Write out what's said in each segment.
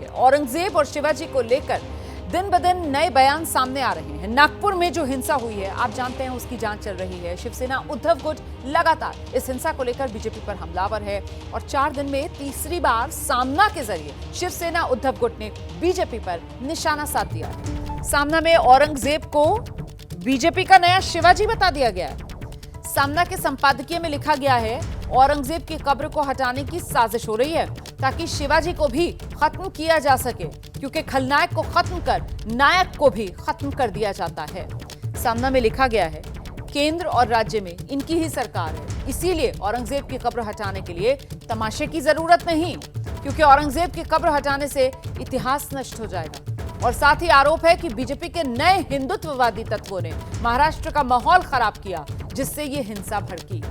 है। औरंगजेब और शिवाजी को लेकर दिन ब दिन नए बयान सामने आ रहे हैं। नागपुर में जो हिंसा हुई है, आप जानते हैं, उसकी जांच चल रही है। शिवसेना उद्धव गुट लगातार इस हिंसा को लेकर बीजेपी पर हमलावर है और 4 दिन में तीसरी बार सामना के जरिए शिवसेना उद्धव गुट ने बीजेपी पर निशाना साध दिया है। सामना में औरंगजेब को बीजेपी का नया शिवाजी बता दिया गया है। सामना के संपादकीय में लिखा गया है, औरंगजेब की कब्र को हटाने की साजिश हो रही है ताकि शिवाजी को भी खत्म किया जा सके, क्योंकि खलनायक को खत्म कर नायक को भी खत्म कर दिया जाता है। सामना में लिखा गया है, केंद्र और राज्य में इनकी ही सरकार है, इसीलिए औरंगजेब की कब्र हटाने के लिए तमाशे की जरूरत नहीं, क्योंकि औरंगजेब की कब्र हटाने से इतिहास नष्ट हो जाएगा। और साथ ही आरोप है कि बीजेपी के नए हिंदुत्ववादी तत्वों ने महाराष्ट्र का माहौल खराब किया, जिससे ये हिंसा भड़की।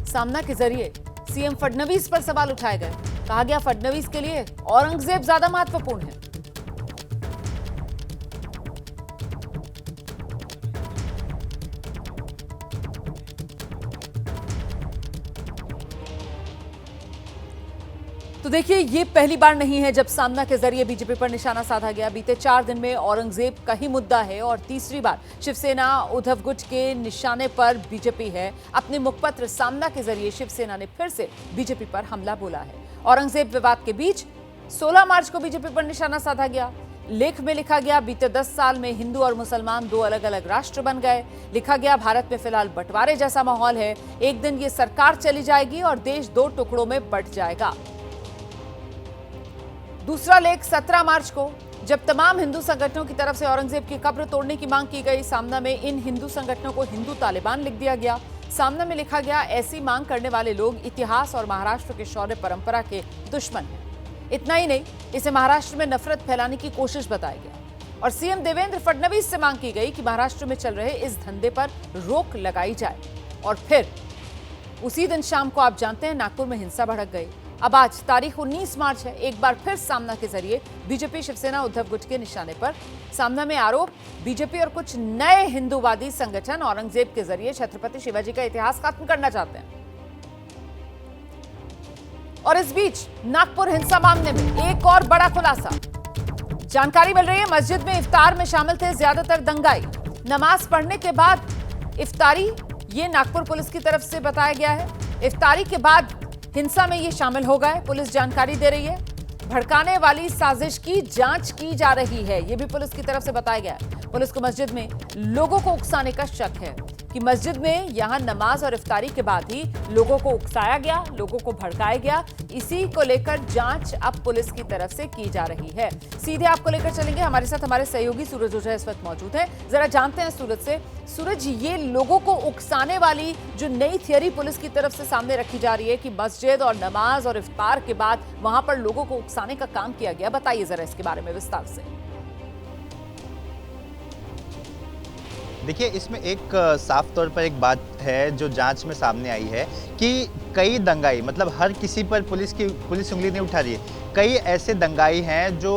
सामना के जरिए सीएम फडणवीस पर सवाल उठाए गए। कहा गया, फडणवीस के लिए औरंगजेब ज्यादा महत्वपूर्ण है। तो देखिए, ये पहली बार नहीं है जब सामना के जरिए बीजेपी पर निशाना साधा गया। बीते 4 दिन में औरंगजेब का ही मुद्दा है और तीसरी बार शिवसेना उद्धव गुट के निशाने पर बीजेपी है। अपने मुखपत्र सामना के जरिए शिवसेना ने फिर से बीजेपी पर हमला बोला है। औरंगजेब विवाद के बीच 16 मार्च को बीजेपी पर निशाना साधा गया। लेख में लिखा गया, बीते 10 साल में हिंदू और मुसलमान 2 अलग अलग राष्ट्र बन गए। लिखा गया, भारत में फिलहाल बंटवारे जैसा माहौल है, एक दिन ये सरकार चली जाएगी और देश 2 टुकड़ों में बंट जाएगा। दूसरा लेख 17 मार्च को, जब तमाम हिंदू संगठनों की तरफ से औरंगजेब की कब्र तोड़ने की मांग की गई। सामना में इन हिंदू संगठनों को हिंदू तालिबान लिख दिया गया। सामना में लिखा गया, ऐसी मांग करने वाले लोग इतिहास और महाराष्ट्र के शौर्य परंपरा के दुश्मन हैं। इतना ही नहीं, इसे महाराष्ट्र में नफरत फैलाने की कोशिश बताया गया और सीएम देवेंद्र फडणवीस से मांग की गई कि महाराष्ट्र में चल रहे इस धंधे पर रोक लगाई जाए। और फिर उसी दिन शाम को, आप जानते हैं, नागपुर में हिंसा भड़क गई। अब आज तारीख 19 मार्च है। एक बार फिर सामना के जरिए बीजेपी शिवसेना उद्धव गुट के निशाने पर। सामना में आरोप, बीजेपी और कुछ नए हिंदूवादी संगठन औरंगजेब के जरिए छत्रपति शिवाजी का इतिहास खत्म करना चाहते हैं। और इस बीच नागपुर हिंसा मामले में एक और बड़ा खुलासा जानकारी मिल रही है। मस्जिद में इफ्तार में शामिल थे ज्यादातर दंगाई। नमाज पढ़ने के बाद इफ्तारी, ये नागपुर पुलिस की तरफ से बताया गया है। इफ्तारी के बाद हिंसा में ये शामिल हो गए, पुलिस जानकारी दे रही है। भड़काने वाली साजिश की जांच की जा रही है, ये भी पुलिस की तरफ से बताया गया है। पुलिस को मस्जिद में लोगों को उकसाने का शक है कि मस्जिद में यहां नमाज और इफ्तारी के बाद ही लोगों को उकसाया गया, लोगों को भड़काया गया। इसी को लेकर जांच अब पुलिस की तरफ से की जा रही है। सीधे आपको लेकर चलेंगे, हमारे साथ हमारे सहयोगी सूरज ओझा इस वक्त मौजूद है। जरा जानते हैं सूरज से। सूरज, ये लोगों को उकसाने वाली जो नई थियरी पुलिस की तरफ से सामने रखी जा रही है कि मस्जिद और नमाज और इफ्तार के बाद वहां पर लोगों को उकसाने का काम किया गया, बताइए जरा इसके बारे में विस्तार से। देखिए, इसमें एक साफ तौर पर एक बात है जो जांच में सामने आई है कि कई दंगाई, मतलब हर किसी पर पुलिस उंगली नहीं उठा रही है। कई ऐसे दंगाई हैं जो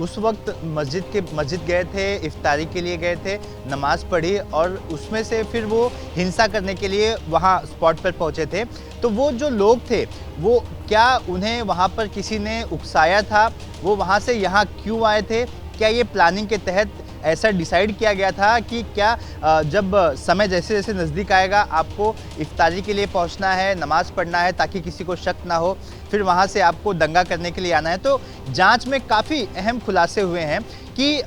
उस वक्त मस्जिद गए थे, इफ्तारी के लिए गए थे, नमाज पढ़ी और उसमें से फिर वो हिंसा करने के लिए वहाँ स्पॉट पर पहुँचे थे। तो वो जो लोग थे, वो क्या उन्हें वहाँ पर किसी ने उकसाया था? वो वहाँ से यहाँ क्यों आए थे? क्या ये प्लानिंग के तहत ऐसा डिसाइड किया गया था कि क्या जब समय जैसे जैसे नज़दीक आएगा आपको इफ्तारी के लिए पहुंचना है, नमाज पढ़ना है ताकि किसी को शक ना हो, फिर वहां से आपको दंगा करने के लिए आना है? तो जांच में काफ़ी अहम खुलासे हुए हैं कि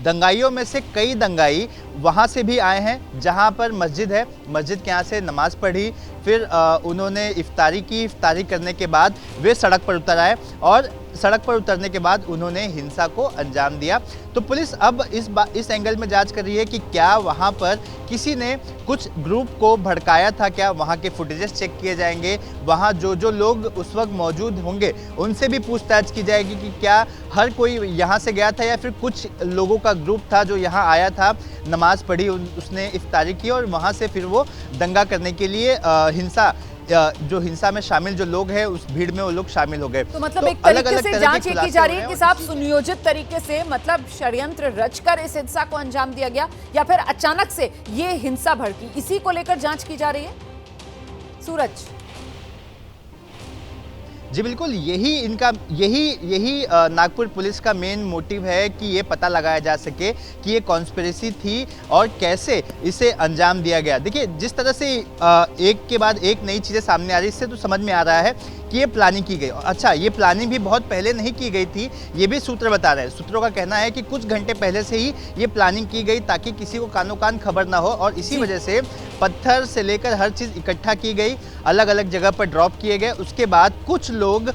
दंगाइयों में से कई दंगाई वहाँ से भी आए हैं जहाँ पर मस्जिद है, मस्जिद के यहाँ से नमाज़ पढ़ी, फिर उन्होंने इफ्तारी की। इफ्तारी करने के बाद वे सड़क पर उतर आए और सड़क पर उतरने के बाद उन्होंने हिंसा को अंजाम दिया। तो पुलिस अब इस एंगल में जांच कर रही है कि क्या वहां पर किसी ने कुछ ग्रुप को भड़काया था, क्या वहां के फुटेजेस चेक किए जाएंगे, वहां जो लोग उस वक्त मौजूद होंगे उनसे भी पूछताछ की जाएगी कि क्या हर कोई यहां से गया था या फिर कुछ लोगों का ग्रुप था जो यहां आया था, नमाज पढ़ी, उसने इफ्तारी की और वहां से फिर वो दंगा करने के लिए हिंसा में शामिल जो लोग हैं उस भीड़ में वो लोग शामिल हो गए। तो मतलब एक तरीके से जांच की जा रही है कि साहब सुनियोजित तरीके से, मतलब षड्यंत्र रचकर इस हिंसा को अंजाम दिया गया या फिर अचानक से ये हिंसा भड़की, इसी को लेकर जांच की जा रही है। सूरज जी बिल्कुल, यही नागपुर पुलिस का मेन मोटिव है कि ये पता लगाया जा सके कि ये कॉन्स्पिरेसी थी और कैसे इसे अंजाम दिया गया। देखिए, जिस तरह से एक के बाद एक नई चीज़ें सामने आ रही, इससे तो समझ में आ रहा है कि ये प्लानिंग की गई। अच्छा, ये प्लानिंग भी बहुत पहले नहीं की गई थी, ये भी सूत्र बता रहे हैं। सूत्रों का कहना है कि कुछ घंटे पहले से ही ये प्लानिंग की गई ताकि किसी को कानो कान खबर ना हो, और इसी वजह से पत्थर से लेकर हर चीज़ इकट्ठा की गई, अलग अलग जगह पर ड्रॉप किए गए। उसके बाद कुछ लोग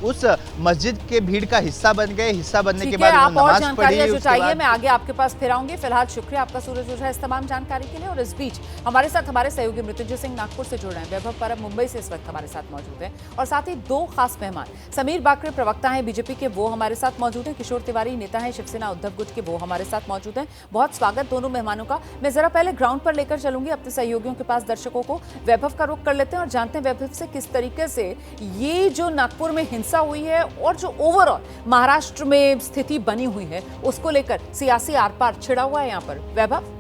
उस मस्जिद के भीड़ का हिस्सा बन गए। हिस्सा बनने के बाद आप और नमाज जानकारियां पढ़ी। जुटाइए, मैं आगे आपके पास फिर आऊंगी। फिलहाल शुक्रिया आपका सूरज ओझा इस तमाम जानकारी के लिए। और इस बीच हमारे साथ हमारे सहयोगी मृत्युंजय सिंह नागपुर से जुड़ रहे हैं। वैभव परब मुंबई से इस वक्त हमारे साथ मौजूद हैं, और साथ ही दो खास मेहमान, समीर बाकरे प्रवक्ता हैं बीजेपी के, वो हमारे साथ मौजूद हैं। किशोर तिवारी नेता हैं शिवसेना उद्धव गुट के, वो हमारे साथ मौजूद हैं। बहुत स्वागत दोनों मेहमानों का। मैं जरा पहले ग्राउंड पर लेकर चलूंगी अपने सहयोगियों के पास, दर्शकों को। वैभव का रुख कर लेते हैं और जानते हैं वैभव से किस तरीके से ये जो नागपुर में हिंसा हुई है और जो ओवरऑल महाराष्ट्र में स्थिति बनी हुई है, उसको लेकर सियासी आर पार छिड़ा हुआ है यहाँ पर। वैभव,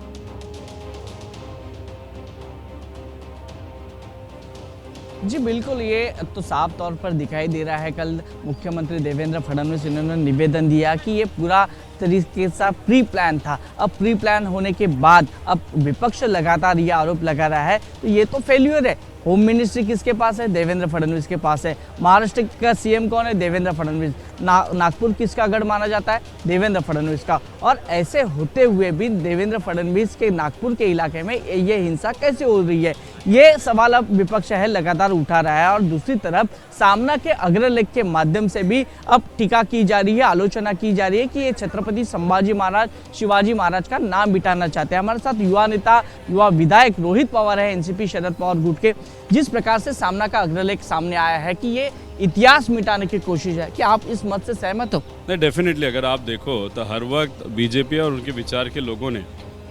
जी बिल्कुल, ये तो साफ तौर पर दिखाई दे रहा है। कल मुख्यमंत्री देवेंद्र फडणवीस इन्होंने निवेदन दिया कि ये पूरा तरीके से प्री प्लान था। अब प्री प्लान होने के बाद अब विपक्ष लगातार ये आरोप लगा रहा है, तो ये तो फेल्यूर है। होम मिनिस्ट्री किसके पास है? देवेंद्र फडणवीस के पास है। महाराष्ट्र का सीएम कौन है? देवेंद्र फडणवीस। नागपुर किसका गढ़ माना जाता है? देवेंद्र फडणवीस का। और ऐसे होते हुए भी देवेंद्र फडणवीस के नागपुर के इलाके में ये हिंसा कैसे हो रही है, ये सवाल अब विपक्ष है लगातार उठा रहा है। और दूसरी तरफ सामना के अग्रलेख के माध्यम से भी अब टीका की जा रही है, आलोचना की जा रही है कि ये छत्रपति संभाजी महाराज, शिवाजी महाराज का नाम मिटाना चाहते हैं। हमारे साथ युवा नेता, युवा विधायक रोहित पवार है, एनसीपी शरद पवार गुट के। जिस प्रकार से सामना का अग्रलेख सामने आया है कि ये इतिहास मिटाने की कोशिश है, क्या आप इस मत से सहमत हो? नहीं, डेफिनेटली। अगर आप देखो तो हर वक्त बीजेपी और उनके विचार के लोगों ने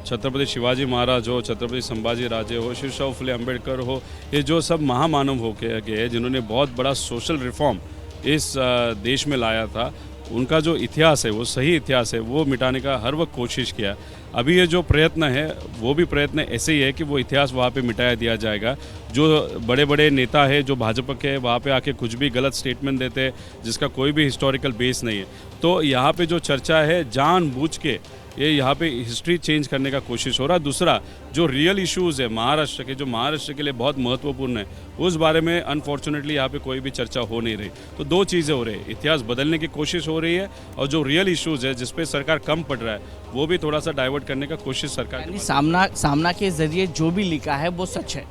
छत्रपति शिवाजी महाराज हो, छत्रपति संभाजी राजे हो, शिवशाहू फुले अम्बेडकर हो, ये जो सब महामानव हो गए जिन्होंने बहुत बड़ा सोशल रिफॉर्म इस देश में लाया था, उनका जो इतिहास है वो सही इतिहास है, वो मिटाने का हर वक्त कोशिश किया। अभी ये जो प्रयत्न है वो भी प्रयत्न ऐसे ही है कि वो इतिहास वहाँ पे मिटाया दिया जाएगा। जो बड़े बड़े नेता है जो भाजपा के, वहाँ पे आके कुछ भी गलत स्टेटमेंट देते हैं जिसका कोई भी हिस्टोरिकल बेस नहीं है, तो यहाँ पे जो चर्चा है जानबूझ के ये यहाँ पे हिस्ट्री चेंज करने का कोशिश हो रहा है। दूसरा, जो रियल इश्यूज़ है महाराष्ट्र के, जो महाराष्ट्र के लिए बहुत महत्वपूर्ण है, उस बारे में अनफॉर्चुनेटली यहाँ पे कोई भी चर्चा हो नहीं रही। तो दो चीज़ें हो रही है, इतिहास बदलने की कोशिश हो रही है, और जो रियल इश्यूज़ है जिस पे सरकार कम पड़ रहा है वो भी थोड़ा सा डाइवर्ट करने का कोशिश सरकार की। सामना के जरिए जो भी लिखा है वो सच है।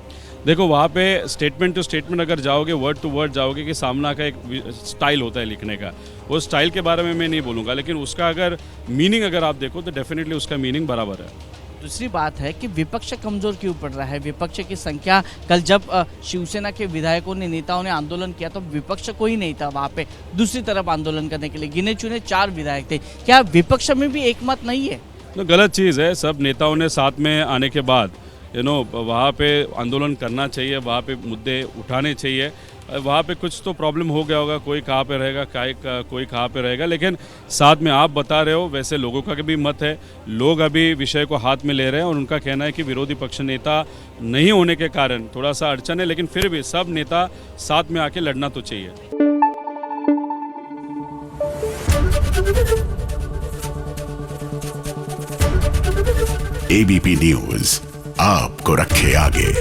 देखो, वहाँ पे स्टेटमेंट टू स्टेटमेंट अगर जाओगे, वर्ड टू वर्ड जाओगे, कि सामना का एक स्टाइल होता है लिखने का, वो स्टाइल के बारे में मैं नहीं बोलूँगा, लेकिन उसका अगर मीनिंग अगर आप देखो तो डेफिनेटली उसका मीनिंग बराबर है। दूसरी बात है कि विपक्ष कमजोर क्यों पड़ रहा है? विपक्ष की संख्या, कल जब शिवसेना के विधायकों ने, नेताओं ने आंदोलन किया तो विपक्ष कोई नहीं था वहाँ पे दूसरी तरफ आंदोलन करने के लिए। गिने चुने 4 विधायक थे। क्या विपक्ष में भी एकमत नहीं है? तो गलत चीज़ है। सब नेताओं ने साथ में आने के बाद वहाँ पे आंदोलन करना चाहिए, वहाँ पे मुद्दे उठाने चाहिए। वहाँ पे कुछ तो प्रॉब्लम हो गया होगा, कोई कहाँ पे रहेगा, कोई कहाँ पे रहेगा, लेकिन साथ में आप बता रहे हो वैसे लोगों का भी मत है। लोग अभी विषय को हाथ में ले रहे हैं और उनका कहना है कि विरोधी पक्ष नेता नहीं होने के कारण थोड़ा सा अड़चन है, लेकिन फिर भी सब नेता साथ में आके लड़ना तो चाहिए। एबीपी न्यूज आपको रखे आगे।